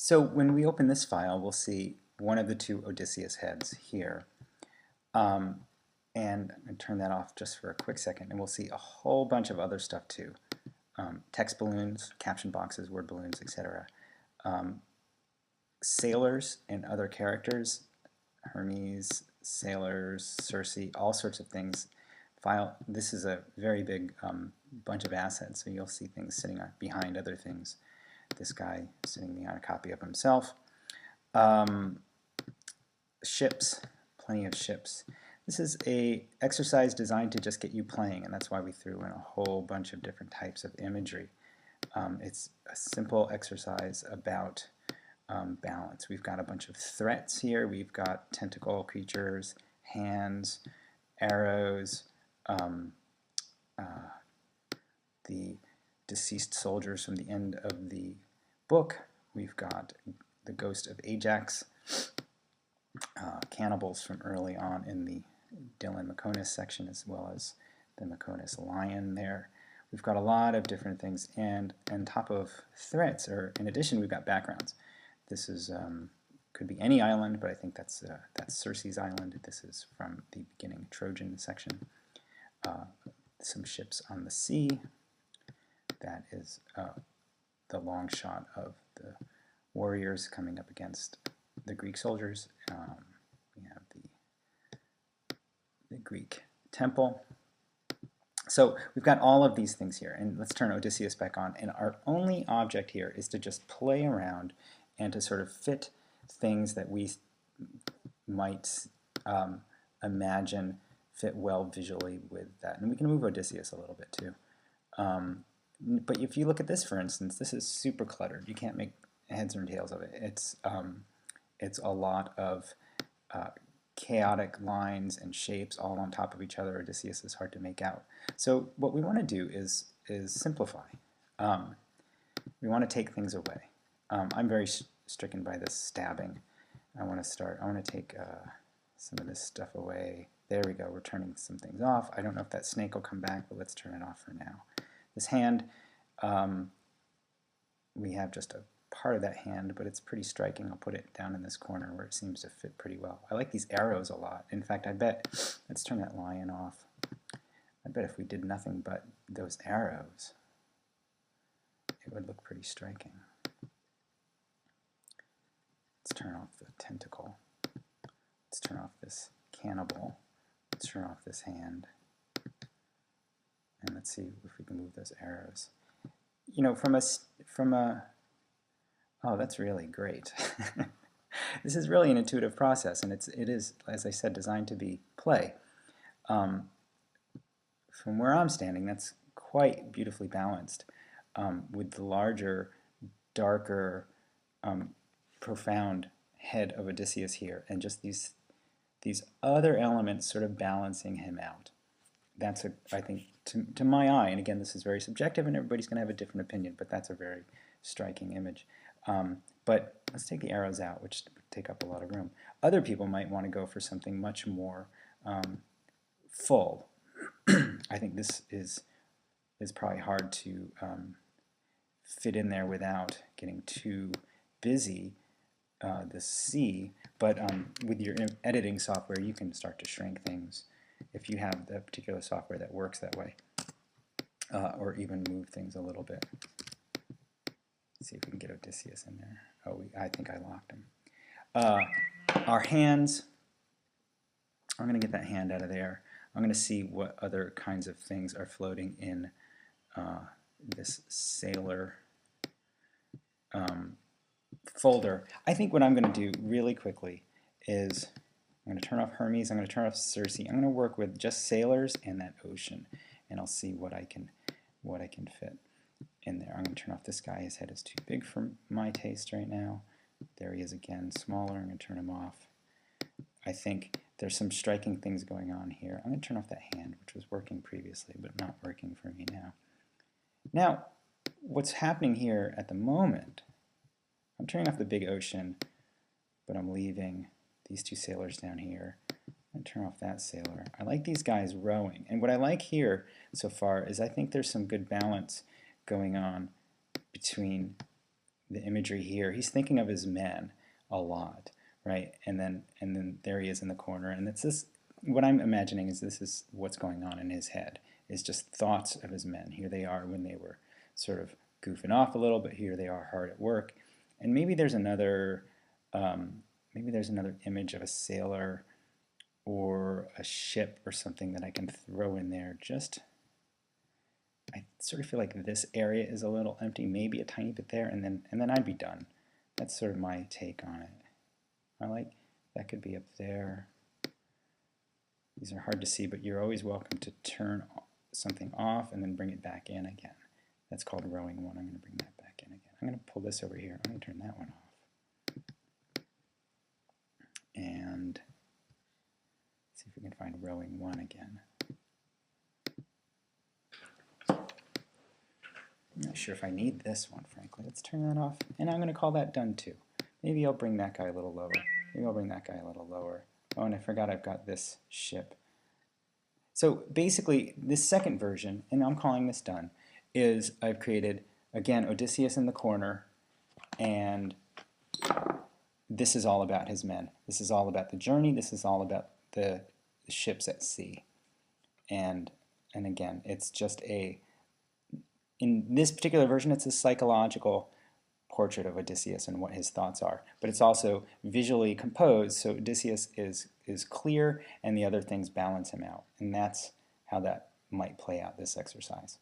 So when we open this file, we'll see one of the two Odysseus heads here. Um, and I'm going to turn that off just for a quick second, and we'll see a whole bunch of other stuff too. Text balloons, caption boxes, word balloons, etc. Sailors and other characters, Hermes, sailors, Circe, all sorts of things. This is a very big bunch of assets, so you'll see things sitting behind other things. This guy sitting behind a copy of himself. Ships, plenty of ships. This is a exercise designed to just get you playing, and that's why we threw in a whole bunch of different types of imagery. It's a simple exercise about balance. We've got a bunch of threats here. We've got tentacle creatures, hands, arrows, the deceased soldiers from the end of the book. We've got the ghost of Ajax, cannibals from early on in the Dylan Meconis section, as well as the Meconis lion there. We've got a lot of different things, and on top of threats, or in addition, we've got backgrounds. This is could be any island, but I think that's Circe's island. This is from the beginning Trojan section. Some ships on the sea. That is the long shot of the warriors coming up against the Greek soldiers. We have the Greek temple. So we've got all of these things here, and let's turn Odysseus back on. And our only object here is to just play around and to sort of fit things that we might imagine fit well visually with that. And we can move Odysseus a little bit too. But if you look at this, for instance, this is super cluttered. You can't make heads or tails of it. It's a lot of chaotic lines and shapes all on top of each other. Odysseus is hard to make out. So what we want to do is simplify. We want to take things away. I'm very stricken by this stabbing. I want to take some of this stuff away. There we go. We're turning some things off. I don't know if that snake will come back, but let's turn it off for now. This hand, we have just a part of that hand, but it's pretty striking. I'll put it down in this corner where it seems to fit pretty well. I like these arrows a lot. In fact, I bet, let's turn that lion off. I bet if we did nothing but those arrows, it would look pretty striking. Let's turn off the tentacle. Let's turn off this cannibal. Let's turn off this hand. And let's see if we can move those arrows. You know, oh, that's really great. This is really an intuitive process, and it is, as I said, designed to be play. From where I'm standing, that's quite beautifully balanced with the larger, darker, profound head of Odysseus here, and just these other elements sort of balancing him out. That's, I think, to my eye, and again, this is very subjective, and everybody's going to have a different opinion, but that's a very striking image. But let's take the arrows out, which take up a lot of room. Other people might want to go for something much more full. I think this is probably hard to fit in there without getting too busy, the C, but with your editing software, you can start to shrink things if you have the particular software that works that way, or even move things a little bit. Let's see if we can get Odysseus in there. Oh, I think I locked him. Our hands, I'm going to get that hand out of there. I'm going to see what other kinds of things are floating in this sailor folder. I think what I'm going to do really quickly is I'm going to turn off Hermes, I'm going to turn off Circe, I'm going to work with just sailors and that ocean, and I'll see what I can fit in there. I'm going to turn off this guy. His head is too big for my taste right now. There he is again, smaller. I'm going to turn him off. I think there's some striking things going on here. I'm going to turn off that hand, which was working previously, but not working for me now. Now, what's happening here at the moment, I'm turning off the big ocean, but I'm leaving these two sailors down here. And turn off that sailor. I like these guys rowing. And what I like here so far is I think there's some good balance going on between the imagery here, he's thinking of his men a lot, right? And then there he is in the corner, and it's this. What I'm imagining is this is what's going on in his head. Is just thoughts of his men. Here they are when they were sort of goofing off a little, but here they are hard at work. And maybe there's another image of a sailor or a ship or something that I can throw in there. I sort of feel like this area is a little empty, maybe a tiny bit there, and then I'd be done. That's sort of my take on it. I like that could be up there. These are hard to see, but you're always welcome to turn something off and then bring it back in again. That's called rowing 1. I'm going to bring that back in again. I'm going to pull this over here. I'm going to turn that one off. And see if we can find rowing 1 again. I'm not sure if I need this one, frankly. Let's turn that off. And I'm going to call that done too. Maybe I'll bring that guy a little lower. Maybe I'll bring that guy a little lower. Oh, and I forgot I've got this ship. So basically, this second version, and I'm calling this done, is I've created, again, Odysseus in the corner, and this is all about his men. This is all about the journey. This is all about the ships at sea. And again, it's just in this particular version, it's a psychological portrait of Odysseus and what his thoughts are. But it's also visually composed, so Odysseus is clear and the other things balance him out. And that's how that might play out this exercise.